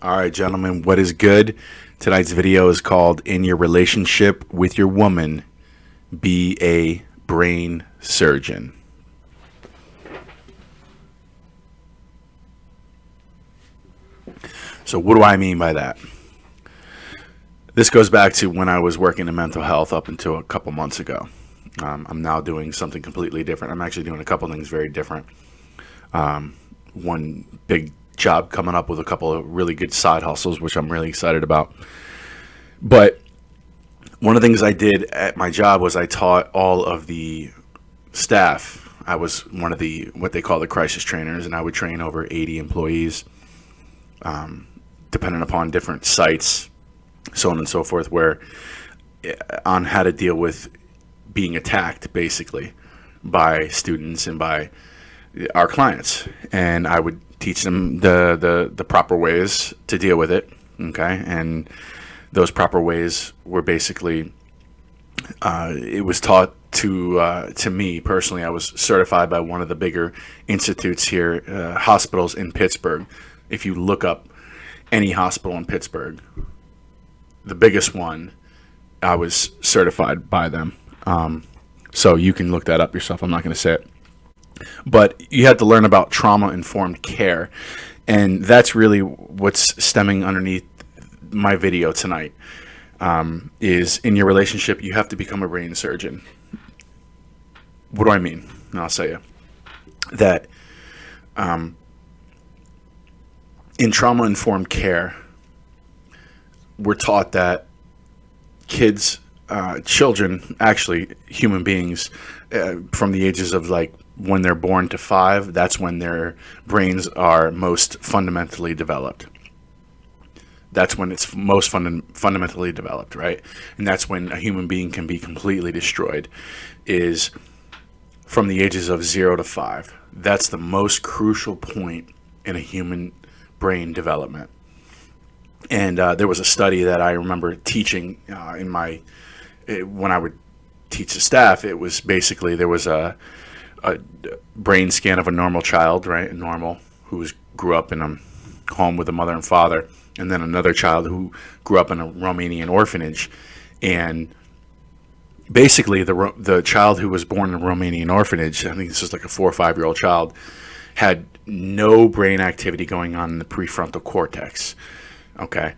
All right, gentlemen, what is good? Tonight's video is called In Your Relationship with Your Woman, Be a Brain Surgeon. So what do I mean by that? This goes back to when I was working in mental health up until a couple months ago. I'm now doing something completely different. I'm actually doing a couple things very different. One big job coming up with a couple of really good side hustles, which I'm really excited about. But one of the things I did at my job was I taught all of the staff. I was one of the what they call the crisis trainers, and I would train over 80 employees, depending upon different sites, so on and so forth, where on how to deal with being attacked, basically, by students and by our clients. And I would teach them the proper ways to deal with it. Okay. And those proper ways were basically, it was taught to me personally. I was certified by one of the bigger institutes here, hospitals in Pittsburgh. If you look up any hospital in Pittsburgh, the biggest one, I was certified by them. So you can look that up yourself. I'm not going to say it. But you had to learn about trauma-informed care, and that's really what's stemming underneath my video tonight. Is in your relationship, you have to become a brain surgeon. What do I mean? And I'll say you that in trauma-informed care, we're taught that kids, children, actually human beings, from the ages of like when they're born to 5, that's when their brains are most fundamentally developed. That's when it's most fundamentally developed, right? And that's when a human being can be completely destroyed, is from the ages of 0 to 5. That's the most crucial point in a human brain development. And there was a study that I remember teaching when I would teach the staff. It was basically, there was a brain scan of a normal child, right? A normal who grew up in a home with a mother and father, and then another child who grew up in a Romanian orphanage. And basically, the child who was born in a Romanian orphanage, I think this was like a 4 or 5-year-old child, had no brain activity going on in the prefrontal cortex. Okay,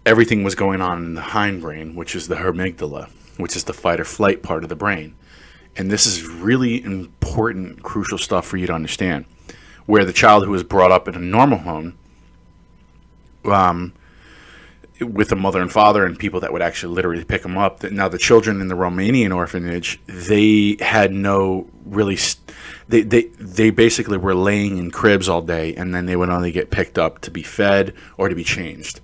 everything was going on in the hindbrain, which is the amygdala, which is the fight or flight part of the brain. And this is really important, crucial stuff for you to understand. Where the child who was brought up in a normal home, with a mother and father and people that would actually literally pick them up. Now the children in the Romanian orphanage, they had no really, they basically were laying in cribs all day, and then they would only get picked up to be fed or to be changed.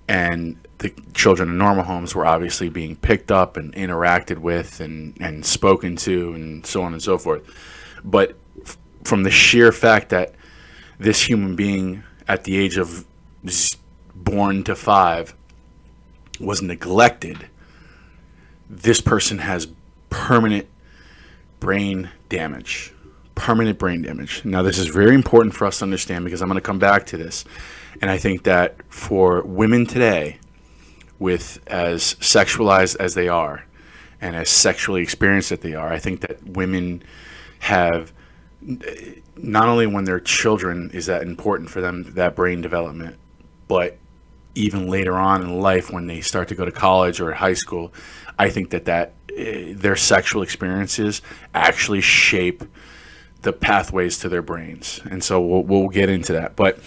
And the children in normal homes were obviously being picked up and interacted with and spoken to and so on and so forth. But from the sheer fact that this human being at the age of born to 5 was neglected, this person has permanent brain damage. Permanent brain damage. Now, this is very important for us to understand, because I'm going to come back to this. And I think that for women today, with as sexualized as they are and as sexually experienced that they are, I think that women have, not only when they're children is that important for them, that brain development, but even later on in life when they start to go to college or high school, I think that their sexual experiences actually shape the pathways to their brains. And so we'll get into that. But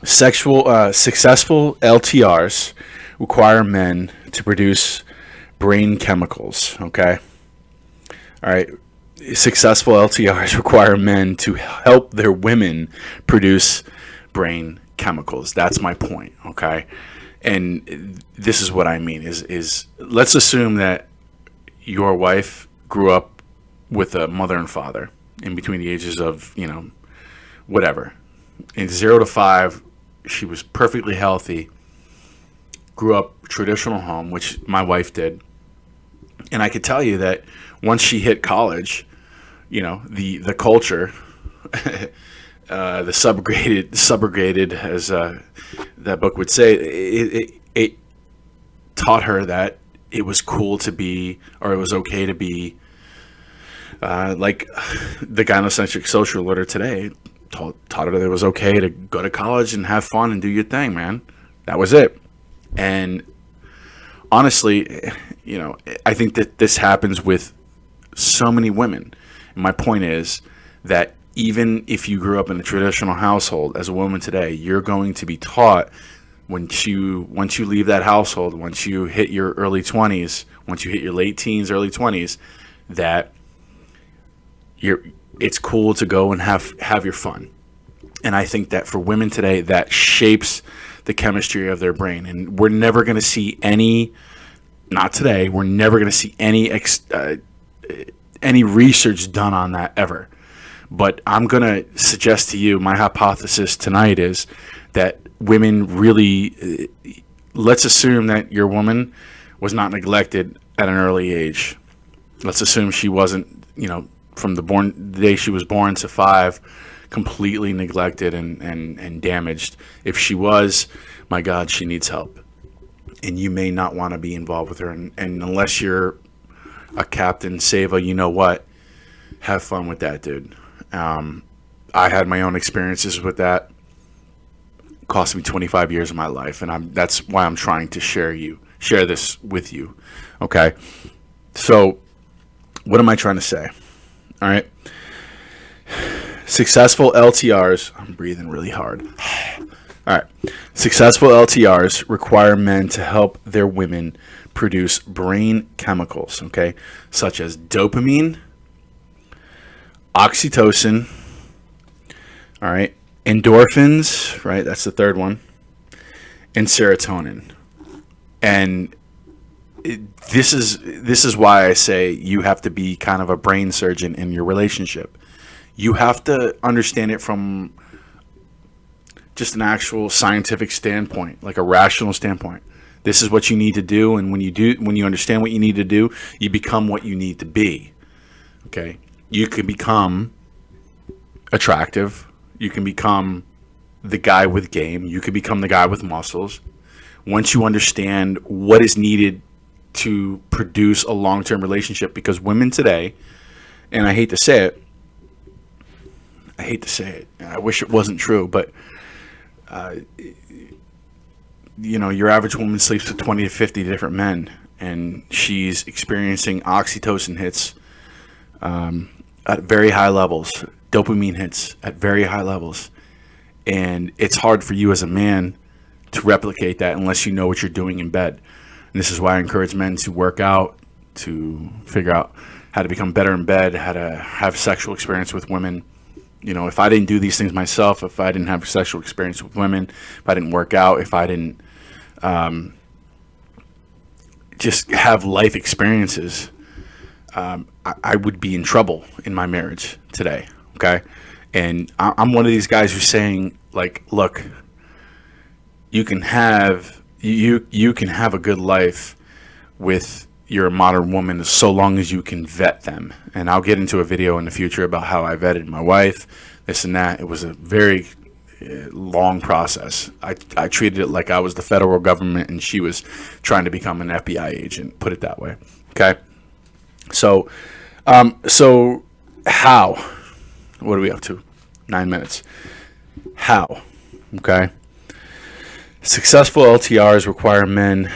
successful LTRs require men to produce brain chemicals, okay? All right. Successful LTRs require men to help their women produce brain chemicals. That's my point, okay? And this is what I mean is let's assume that your wife grew up with a mother and father in between the ages of, whatever. In 0 to 5, she was perfectly healthy, grew up traditional home, which my wife did. And I could tell you that once she hit college, the culture the subrogated, as that book would say, it taught her that it was cool to be, or it was okay to be, like the gynocentric social order today taught her that it was okay to go to college and have fun and do your thing, man. That was it. And honestly, I think that this happens with so many women. And my point is that even if you grew up in a traditional household as a woman today, you're going to be taught once you leave that household, once you hit your early 20s, once you hit your late teens, early 20s, that it's cool to go and have your fun. And I think that for women today, that shapes the chemistry of their brain. And we're never going to see not today, we're never going to see any research done on that ever. But I'm going to suggest to you, my hypothesis tonight is that women really, let's assume that your woman was not neglected at an early age. Let's assume she wasn't, from the day she was born to 5, completely neglected and damaged. If she was, my God, she needs help. And you may not want to be involved with her. And unless you're a Captain Sava, you know what? Have fun with that, dude. I had my own experiences with that. It cost me 25 years of my life, and that's why I'm trying to share this with you. Okay? So, what am I trying to say? All right? Successful LTRs, I'm breathing really hard. All right. Successful LTRs require men to help their women produce brain chemicals, okay, such as dopamine, oxytocin, all right, endorphins, right, that's the third one, and serotonin. And this is why I say you have to be kind of a brain surgeon in your relationship. You have to understand it from just an actual scientific standpoint, like a rational standpoint. This is what you need to do, and when you understand what you need to do, you become what you need to be. Okay? You can become attractive. You can become the guy with game. You can become the guy with muscles. Once you understand what is needed to produce a long-term relationship, because women today, and I hate to say it, I wish it wasn't true, but your average woman sleeps with 20 to 50 different men, and she's experiencing oxytocin hits at very high levels, dopamine hits at very high levels, and it's hard for you as a man to replicate that unless you know what you're doing in bed. And this is why I encourage men to work out, to figure out how to become better in bed, how to have sexual experience with women. If I didn't do these things myself, if I didn't have sexual experience with women, if I didn't work out, if I didn't just have life experiences, I would be in trouble in my marriage today. Okay. And I'm one of these guys who's saying, like, look, you can have a good life with your modern woman so long as you can vet them. And I'll get into a video in the future about how I vetted my wife, this and that. It was a very long process. I treated it like I was the federal government and she was trying to become an FBI agent, put it that way. Okay. So how? What are we up to? 9 minutes. How? Okay. Successful LTRs require men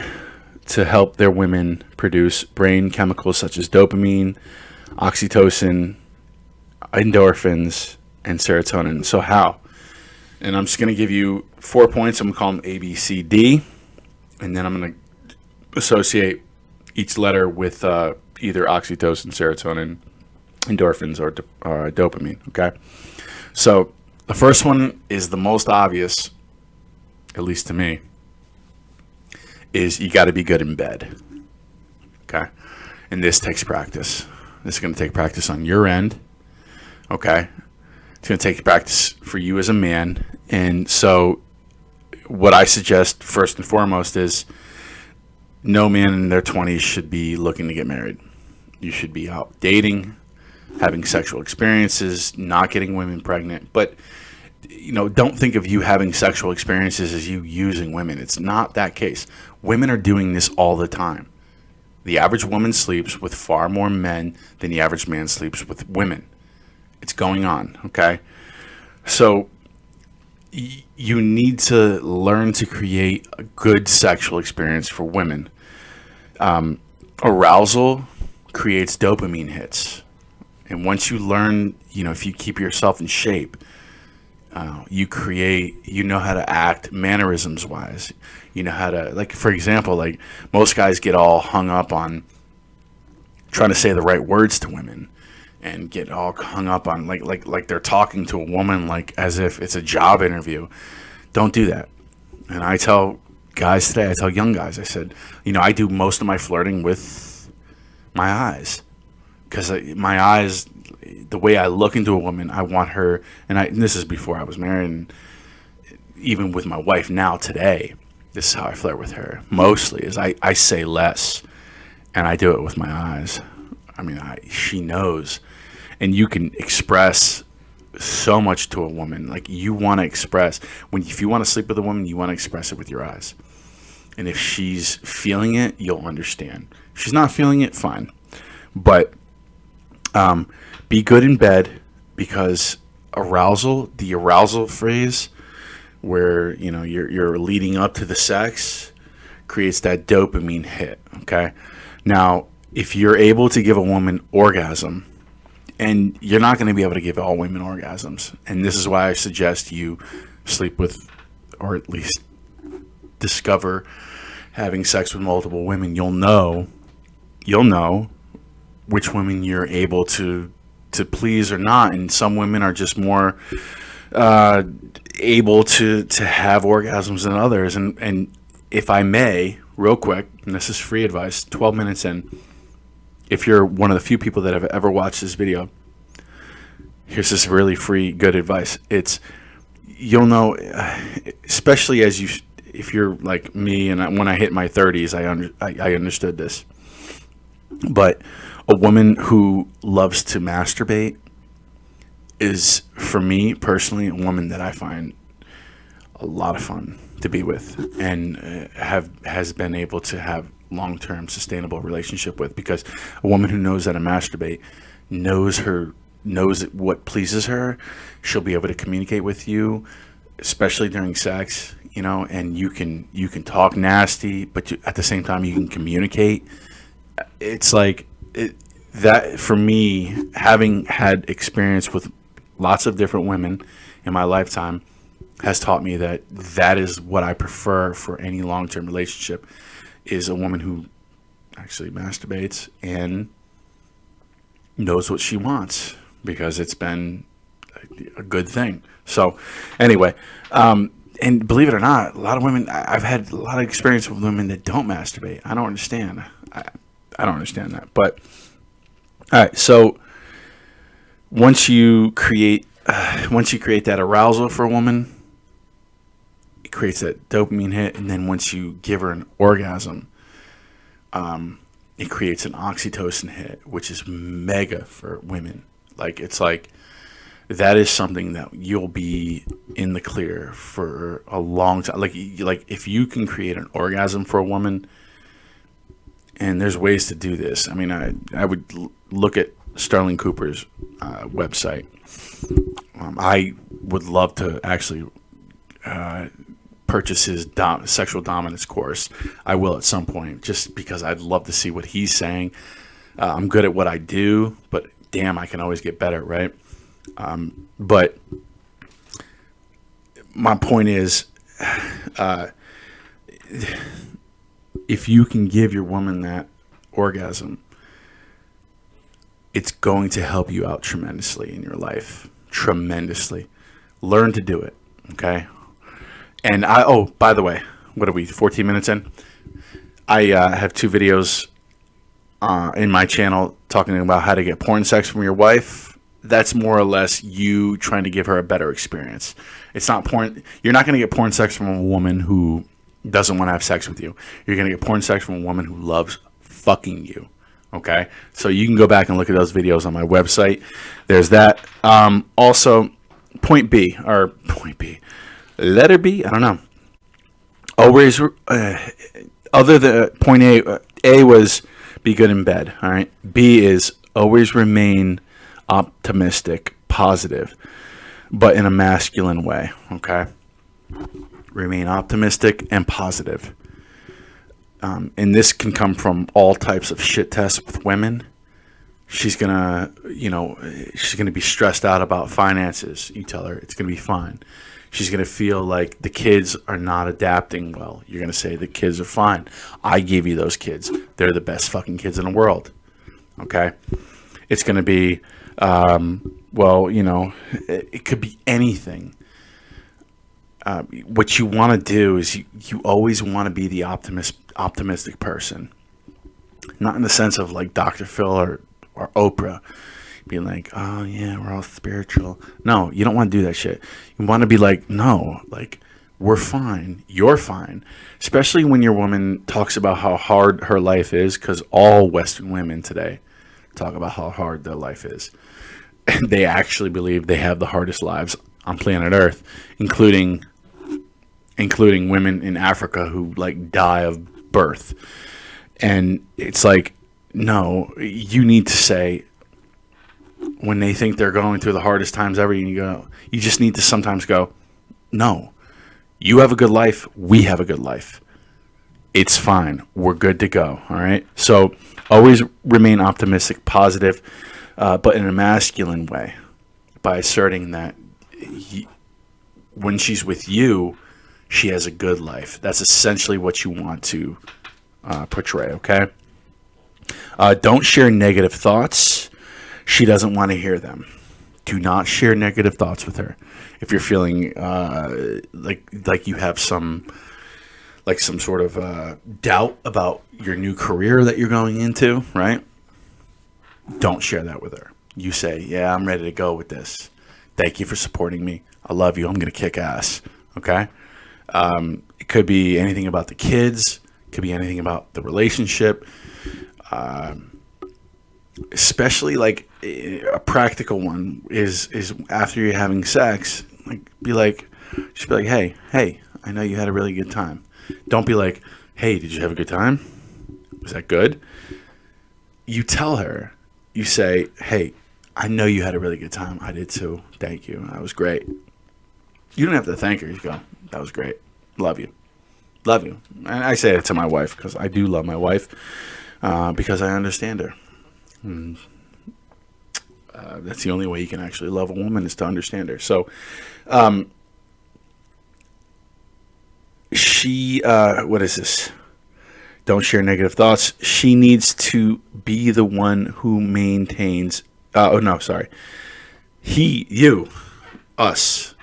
to help their women produce brain chemicals such as dopamine, oxytocin, endorphins, and serotonin. So how? And I'm just going to give you 4 points. I'm going to call them A, B, C, D. And then I'm going to associate each letter with either oxytocin, serotonin, endorphins, or dopamine. Okay? So the first one is the most obvious, at least to me, is you got to be good in bed. Okay? And this takes practice. This is going to take practice on your end. Okay? It's going to take practice for you as a man. And so what I suggest first and foremost is no man in their 20s should be looking to get married. You should be out dating, having sexual experiences, not getting women pregnant. But don't think of you having sexual experiences as you using women. It's not that case. Women are doing this all the time. The average woman sleeps with far more men than the average man sleeps with women. It's going on, okay? So you need to learn to create a good sexual experience for women. Arousal creates dopamine hits. And once you learn, if you keep yourself in shape, you know how to act mannerisms wise. You know how to, like, for example, like most guys get all hung up on trying to say the right words to women and get all hung up on like they're talking to a woman like as if it's a job interview. Don't do that. And I tell guys today, I tell young guys, I said, I do most of my flirting with my eyes, because my eyes, the way I look into a woman, I want her, and this is before I was married, and even with my wife now today, this is how I flirt with her. Mostly is I say less, and I do it with my eyes. I mean, she knows, and you can express so much to a woman. Like, you want to express, if you want to sleep with a woman, you want to express it with your eyes. And if she's feeling it, you'll understand. If she's not feeling it, fine. But be good in bed, because the arousal phrase, where you're leading up to the sex, creates that dopamine hit. Okay, now if you're able to give a woman orgasm, and you're not going to be able to give all women orgasms, and this is why I suggest you sleep with, or at least discover having sex with multiple women. You'll know which women you're able to please or not, and some women are just more able to have orgasms than others. And if I may, real quick, and this is free advice, 12 minutes in, if you're one of the few people that have ever watched this video, here's this really free good advice. You'll know, especially if you're like me, and when I hit my 30s, I understood this. But a woman who loves to masturbate is, for me personally, a woman that I find a lot of fun to be with, and has been able to have long-term sustainable relationship with, because a woman who knows how to masturbate knows what pleases her. She'll be able to communicate with you, especially during sex, and you can talk nasty, but at the same time you can communicate. It's like that for me, having had experience with lots of different women in my lifetime, has taught me that is what I prefer for any long-term relationship, is a woman who actually masturbates and knows what she wants, because it's been a good thing. So anyway, and believe it or not, a lot of women, I've had a lot of experience with women that don't masturbate. I don't understand. I don't understand that. But all right, so once you create that arousal for a woman, it creates that dopamine hit, and then once you give her an orgasm, it creates an oxytocin hit, which is mega for women. It's like that is something that you'll be in the clear for a long time. Like if you can create an orgasm for a woman, and there's ways to do this. I mean, I would look at Sterling Cooper's website. I would love to actually purchase his sexual dominance course. I will at some point, just because I'd love to see what he's saying. I'm good at what I do, but damn, I can always get better, right? But my point is, if you can give your woman that orgasm, it's going to help you out tremendously in your life. Tremendously. Learn to do it, okay? And by the way, what are we, 14 minutes in? I have 2 videos in my channel talking about how to get porn sex from your wife. That's more or less you trying to give her a better experience. It's not porn. You're not going to get porn sex from a woman who doesn't want to have sex with you. You're going to get porn sex from a woman who loves fucking you. Okay? So you can go back and look at those videos on my website. There's that. Also, point B, or point B, letter B, I don't know. Always, other than point A was be good in bed, all right? B is always remain optimistic, positive, but in a masculine way, okay? Remain optimistic and positive. And this can come from all types of shit tests with women. She's gonna be stressed out about finances. You tell her it's gonna be fine. She's gonna feel like the kids are not adapting well. You're gonna say the kids are fine. I gave you those kids. They're the best fucking kids in the world. Okay? It's gonna be, it could be anything. What you want to do is you always want to be the optimistic person. Not in the sense of like Dr. Phil or Oprah being like, oh yeah, we're all spiritual. No, you don't want to do that shit. You want to be like, no, like, we're fine. You're fine. Especially when your woman talks about how hard her life is, because all Western women today talk about how hard their life is. And they actually believe they have the hardest lives on planet Earth, including women in Africa who like die of birth. And it's like, no, you need to say, when they think they're going through the hardest times ever, you just need to sometimes go, no, you have a good life. We have a good life. It's fine. We're good to go. All right. So always remain optimistic, positive, but in a masculine way, by asserting that when she's with you, she has a good life. That's essentially what you want to portray. Okay. Don't share negative thoughts. She doesn't want to hear them. Do not share negative thoughts with her. If you're feeling like you have some sort of doubt about your new career that you're going into, right? Don't share that with her. You say, yeah, I'm ready to go with this. Thank you for supporting me. I love you. I'm going to kick ass. Okay? It could be anything about the kids. It could be anything about the relationship. Especially like a practical one is after you're having sex, like just be like, hey, I know you had a really good time. Don't be like, hey, did you have a good time? Was that good? You tell her, you say, hey, I know you had a really good time. I did too. Thank you. That was great. You don't have to thank her. You go, that was great. Love you. Love you. And I say it to my wife because I do love my wife because I understand her. That's the only way you can actually love a woman is to understand her. So, what is this? Don't share negative thoughts. She needs to be the one who maintains. You, us,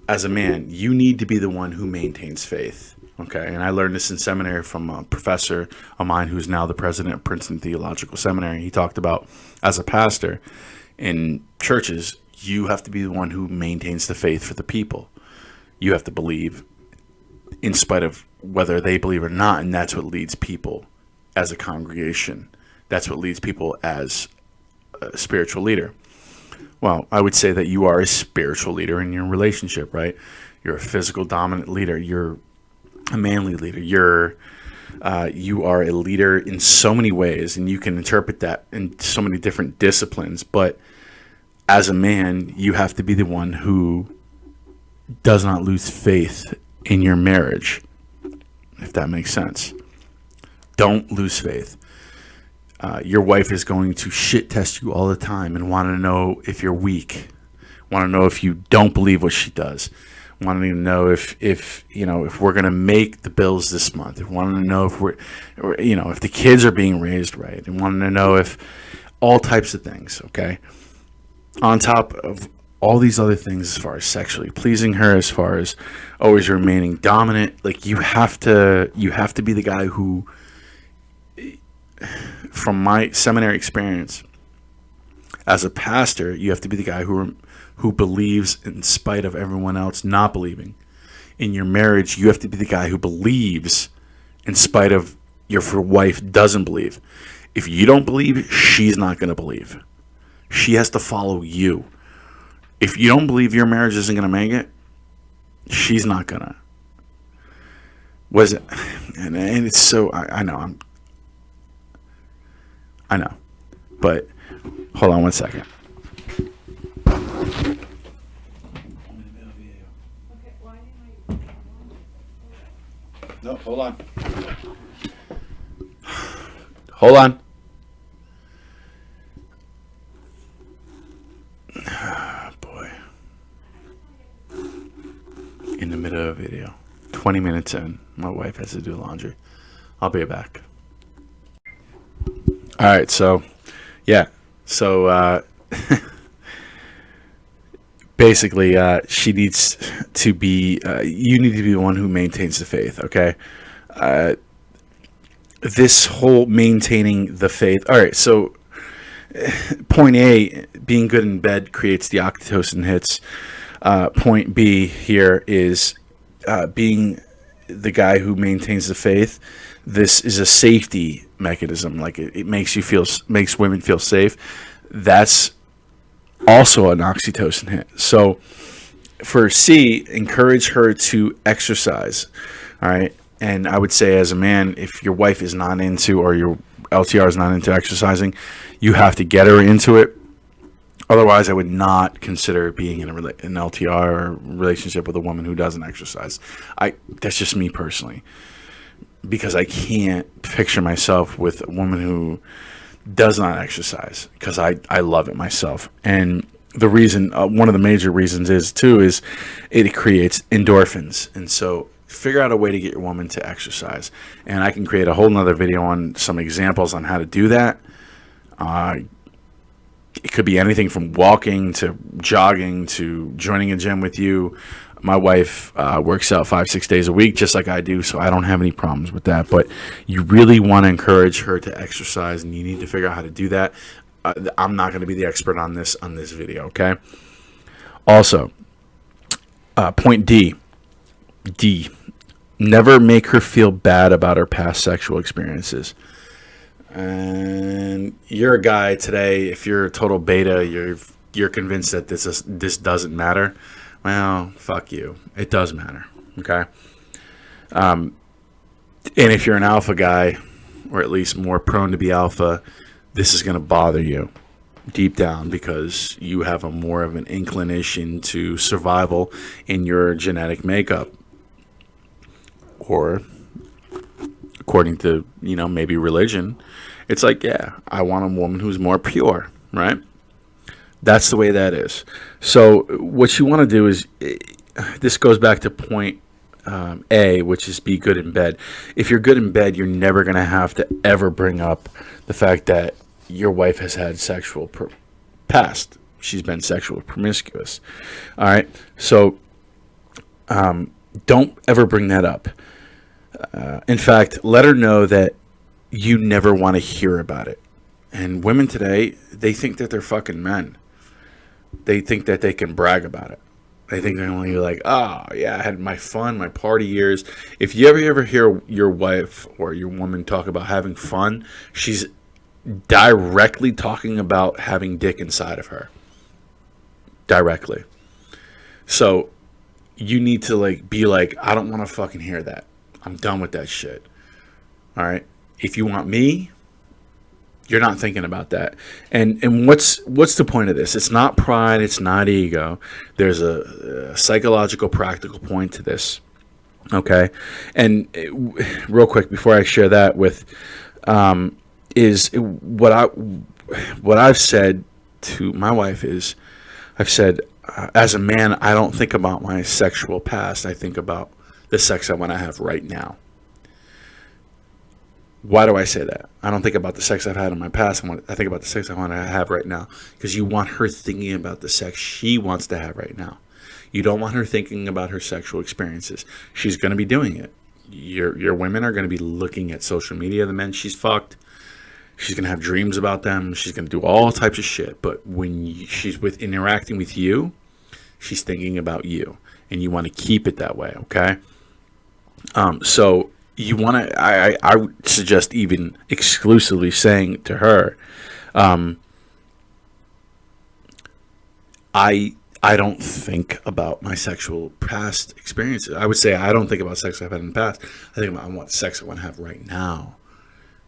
as a man, you need to be the one who maintains faith. Okay, and I learned this in seminary from a professor of mine who's now the president of Princeton Theological Seminary. He talked about, as a pastor in churches, you have to be the one who maintains the faith for the people. You have to believe in spite of whether they believe or not, and that's what leads people as a congregation. That's what leads people as a spiritual leader. Well, I would say that you are a spiritual leader in your relationship, right? You're a physical dominant leader. You're a manly leader. You are a leader in so many ways, and you can interpret that in so many different disciplines. But as a man, you have to be the one who does not lose faith in your marriage, if that makes sense. Don't lose faith. Your wife is going to shit test you all the time and want to know if you're weak, want to know if you don't believe what she does, wanting to know if we're going to make the bills this month, wanting to know if the kids are being raised right, and wanting to know if all types of things. Okay, on top of all these other things, as far as sexually pleasing her, as far as always remaining dominant, like you have to be the guy who, from my seminary experience as a pastor, you have to be the guy who believes in spite of everyone else not believing. In your marriage, you have to be the guy who believes in spite of your wife doesn't believe. If you don't believe, she's not going to believe. She has to follow you. If you don't believe your marriage isn't going to make it, she's not going to. Was it? And it's so, I know, I know. But hold on one second. No, hold on. Hold on. Boy. In the middle of a video. 20 minutes in. My wife has to do laundry. I'll be back. Alright, so, yeah. So, basically, she needs to be, you need to be the one who maintains the faith, okay? This whole maintaining the faith. All right, so point A, being good in bed creates the oxytocin hits. Point B here is being the guy who maintains the faith. This is a safety mechanism. Like it makes women feel safe. That's also an oxytocin hit. So for C, encourage her to exercise. All right. And I would say as a man, if your wife is not into, or your LTR is not into exercising, you have to get her into it. Otherwise, I would not consider being in an LTR or relationship with a woman who doesn't exercise. That's just me personally, because I can't picture myself with a woman who does not exercise, because I love it myself. And the reason, one of the major reasons is it creates endorphins. And so figure out a way to get your woman to exercise. And I can create a whole nother video on some examples on how to do that. It could be anything from walking to jogging to joining a gym with you. My wife works out 5-6 days a week, just like I do, so I don't have any problems with that. But you really want to encourage her to exercise, and you need to figure out how to do that. I'm not going to be the expert on this video, okay? Also, point D, never make her feel bad about her past sexual experiences. And you're a guy today, if you're a total beta, you're convinced that this doesn't matter. Well, fuck you. It does matter, okay? And if you're an alpha guy, or at least more prone to be alpha, this is going to bother you deep down, because you have more of an inclination to survival in your genetic makeup. Or, according to, maybe religion, it's like, yeah, I want a woman who's more pure, right? That's the way that is. So what you want to do is, this goes back to point A, which is be good in bed. If you're good in bed, you're never going to have to ever bring up the fact that your wife has had sexual past. She's been sexually promiscuous. All right. So don't ever bring that up. In fact, let her know that you never want to hear about it. And women today, they think that they're fucking men. They think that they can brag about it. They think they're only like, oh, yeah, I had my fun, my party years. If you ever hear your wife or your woman talk about having fun, she's directly talking about having dick inside of her. Directly. So you need to be like, I don't want to fucking hear that. I'm done with that shit. All right. If you want me, you're not thinking about that. And what's the point of this? It's not pride. It's not ego. There's a psychological, practical point to this. Okay. And real quick, before I share that with, is what I've said to my wife is, I've said, as a man, I don't think about my sexual past. I think about the sex I want to have right now. Why do I say that? I don't think about the sex I've had in my past. I think about the sex I want to have right now. Because you want her thinking about the sex she wants to have right now. You don't want her thinking about her sexual experiences. She's going to be doing it. Your women are going to be looking at social media, the men she's fucked. She's going to have dreams about them. She's going to do all types of shit. But when she's interacting with you, she's thinking about you. And you want to keep it that way, okay? So you want to, I would suggest even exclusively saying to her, I I don't think about my sexual past experiences. I would say I don't think about sex I've had in the past. I think about I want sex I want to have right now.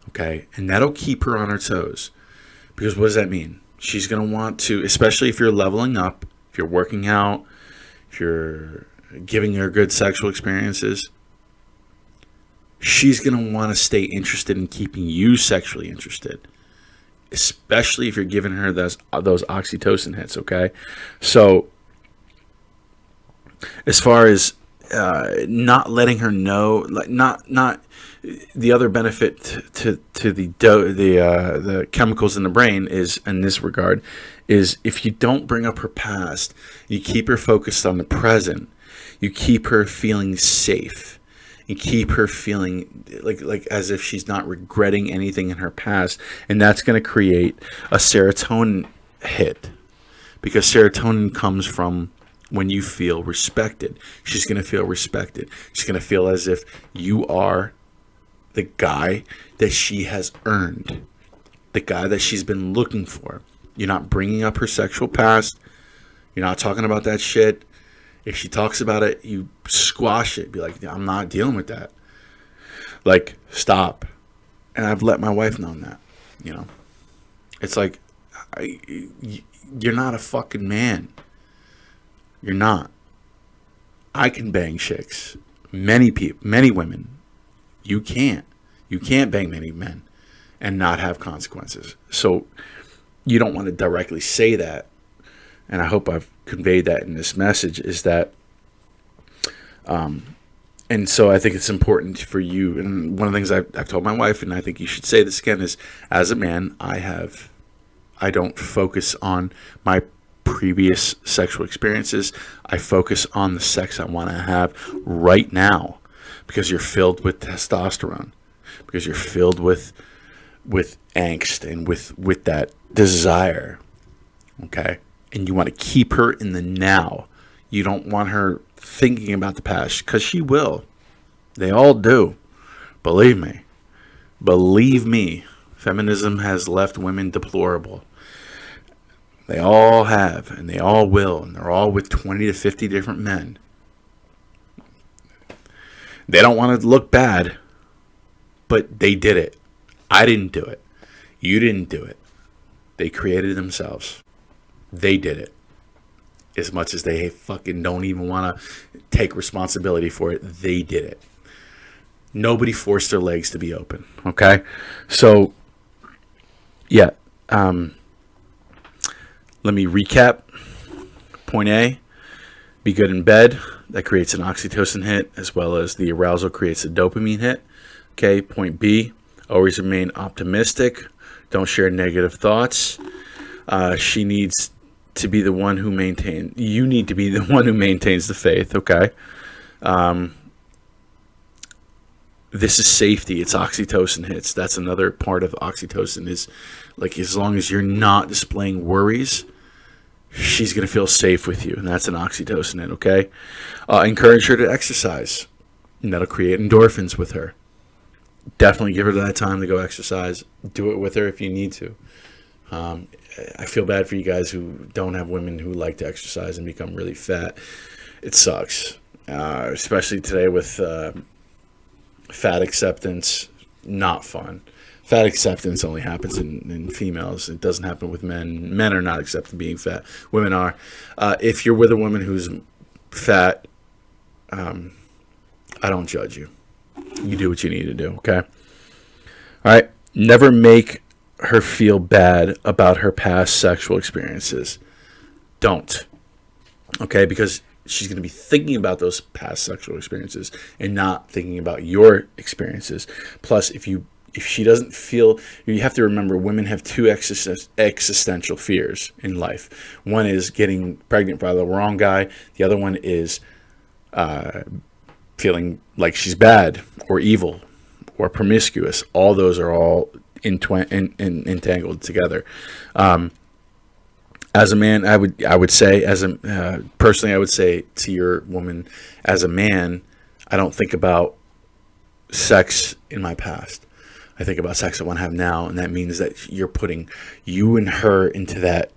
Okay? And that'll keep her on her toes. Because what does that mean? She's going to want to, especially if you're leveling up, if you're working out, if you're giving her good sexual experiences, she's going to want to stay interested in keeping you sexually interested. Especially if you're giving her those oxytocin hits, okay? So, as far as not letting her know, like not the other benefit to the chemicals in the brain is, in this regard, is if you don't bring up her past, you keep her focused on the present, you keep her feeling safe. And keep her feeling like as if she's not regretting anything in her past. And that's going to create a serotonin hit. Because serotonin comes from when you feel respected. She's going to feel respected. She's going to feel as if you are the guy that she has earned. The guy that she's been looking for. You're not bringing up her sexual past. You're not talking about that shit. If she talks about it, you squash it. Be like, I'm not dealing with that. Like, stop. And I've let my wife know that, you know. It's like, you're not a fucking man. You're not. I can bang chicks. Many people, many women. You can't. You can't bang many men and not have consequences. So you don't want to directly say that. And I hope I've conveyed that in this message, is that, and so I think it's important for you. And one of the things I've told my wife, and I think you should say this again, is as a man, I don't focus on my previous sexual experiences. I focus on the sex I want to have right now, because you're filled with testosterone, because you're filled with angst and with that desire. Okay. And you want to keep her in the now. You don't want her thinking about the past, because she will. They all do. Believe me. Believe me. Feminism has left women deplorable. They all have, and they all will, and they're all with 20 to 50 different men. They don't want to look bad, but they did it. I didn't do it. You didn't do it. They created it themselves. They did it. As much as they fucking don't even want to take responsibility for it, they did it. Nobody forced their legs to be open. Okay? So, yeah. Let me recap. Point A, be good in bed. That creates an oxytocin hit, as well as the arousal creates a dopamine hit. Okay? Point B, always remain optimistic. Don't share negative thoughts. She needs to be the one who you need to be the one who maintains the faith, okay? This is safety. It's oxytocin hits. That's another part of oxytocin, is like, as long as you're not displaying worries, she's going to feel safe with you, and that's an oxytocin hit, okay? Encourage her to exercise, and that'll create endorphins with her. Definitely give her that time to go exercise. Do it with her if you need to. I feel bad for you guys who don't have women who like to exercise and become really fat. It sucks, especially today with fat acceptance. Not fun. Fat acceptance only happens in females. It doesn't happen with men. Men are not accepting being fat. Women are. If you're with a woman who's fat, I don't judge you. You do what you need to do, okay? All right. Never make her feel bad about her past sexual experiences. Don't. Okay? Because she's going to be thinking about those past sexual experiences and not thinking about your experiences. Plus, if she doesn't feel, you have to remember, women have two existential fears in life. One is getting pregnant by the wrong guy. The other one is feeling like she's bad or evil or promiscuous. All those are all entangled together. As a man, I would say, personally, I would say to your woman, as a man, I don't think about sex in my past. I think about sex I want to have now, and that means that you're putting you and her into that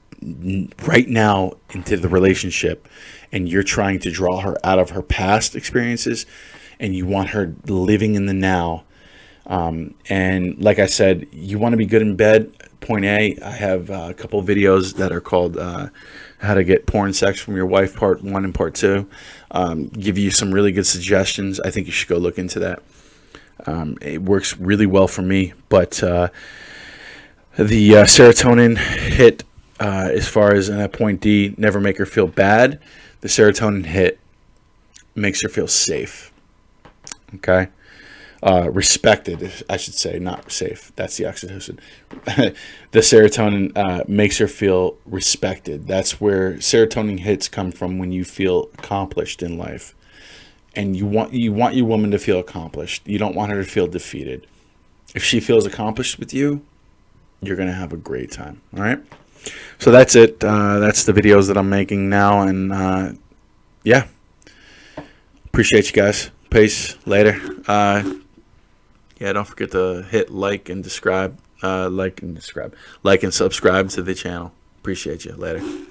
right now, into the relationship, and you're trying to draw her out of her past experiences, and you want her living in the now. And like I said, you want to be good in bed. Point A, I have a couple of videos that are called How to Get Porn Sex from Your Wife, Part 1 and Part 2. Give you some really good suggestions. I think you should go look into that. It works really well for me. But the serotonin hit, as far as point D, never make her feel bad. The serotonin hit makes her feel safe. Okay? Respected, I should say, not safe. That's the oxytocin. The serotonin makes her feel respected. That's where serotonin hits come from, when you feel accomplished in life. And you want your woman to feel accomplished. You don't want her to feel defeated. If she feels accomplished with you, you're going to have a great time. All right? So that's it. That's the videos that I'm making now. And yeah. Appreciate you guys. Peace. Later. Yeah, don't forget to hit like and subscribe to the channel. Appreciate you. Later.